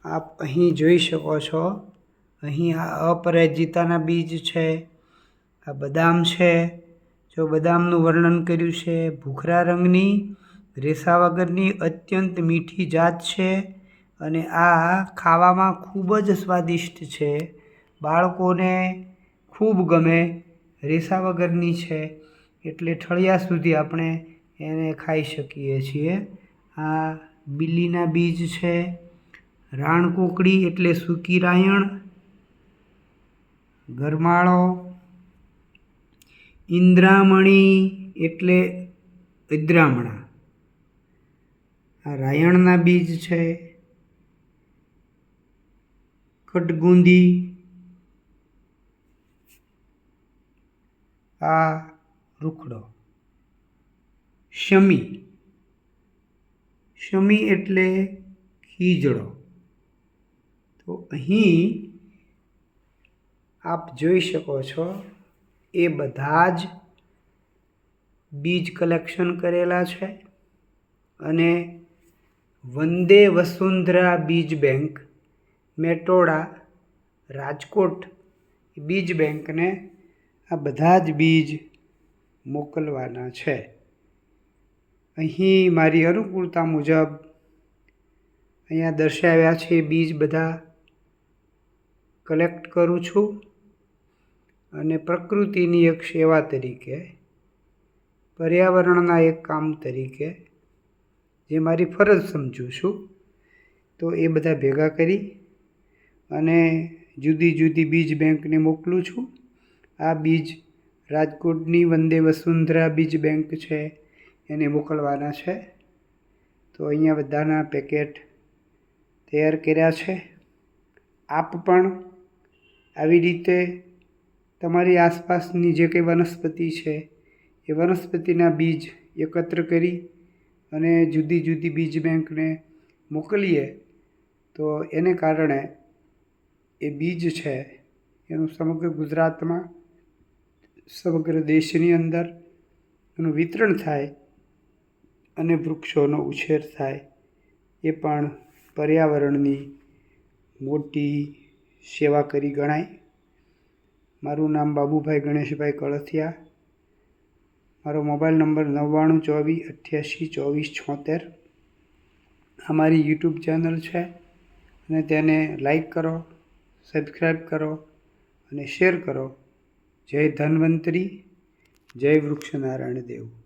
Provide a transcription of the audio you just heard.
આપ અહીં જોઈ શકો છો, અહીં આ અપરાજિતાના બીજ છે, આ બદામ છે. જો બદામનું વર્ણન કર્યું છે, ભૂખરા રંગની રેસા વગરની અત્યંત મીઠી જાત છે અને આ ખાવામાં ખૂબ જ સ્વાદિષ્ટ છે. બાળકોને ખૂબ ગમે. રેસા વગરની છે એટલે ઠળિયા સુધી આપણે એને ખાઈ શકીએ છીએ. આ બિલ્લીના બીજ છે. રાણકોકડી એટલે સૂકી રાયણ, ગરમાળો, ઇન્દ્રામણી એટલે ઇદ્રામણા. આ રાયણના બીજ છે. કટગુંદી, આ રૂખડો. શમી, શમી એટલે ખીજડો. તો અહીં આપ જોઈ શકો છો એ બધા જ બીજ કલેક્શન કરેલા છે અને વંદે વસુંધરા બીજ બેંક, મેટોડા, રાજકોટ બીજ બેંકને આ બધા જ બીજ મોકલવાના છે. અહીં મારી અનુકૂળતા મુજબ અહીંયા દર્શાવ્યા છે બીજ બધા કલેક્ટ કરું છું અને પ્રકૃતિની એક સેવા તરીકે, પર્યાવરણના એક કામ તરીકે જે મારી ફરજ સમજું છું, તો એ બધા ભેગા કરી અને જુદી જુદી બીજ બેંકને મોકલું છું. આ બીજ રાજકોટની વંદે વસુંધરા બીજ બેંક છે એને મોકલવાના છે. તો અહીંયા બધાના પેકેટ તૈયાર કર્યા છે. આપ પણ આવી રીતે તમારી આસપાસની જે કંઈ વનસ્પતિ છે એ વનસ્પતિના બીજ એકત્ર કરી અને જુદી જુદી બીજ બેંકને મોકલીએ તો એને કારણે એ બીજ છે એનું સમગ્ર ગુજરાતમાં, સમગ્ર દેશની અંદર એનું વિતરણ થાય અને વૃક્ષોનો ઉછેર થાય. એ પણ પર્યાવરણની મોટી સેવા કરી ગણાય. મારું નામ બાબુભાઈ ગણેશભાઈ કળથિયા. મારો મોબાઈલ નંબર 9924882476. આ મારી યુટ્યુબ ચેનલ છે અને તેને લાઈક કરો, સબસ્ક્રાઈબ કરો અને શેર કરો. જય ધન્વંતરી, જય વૃક્ષનારાયણ દેવ.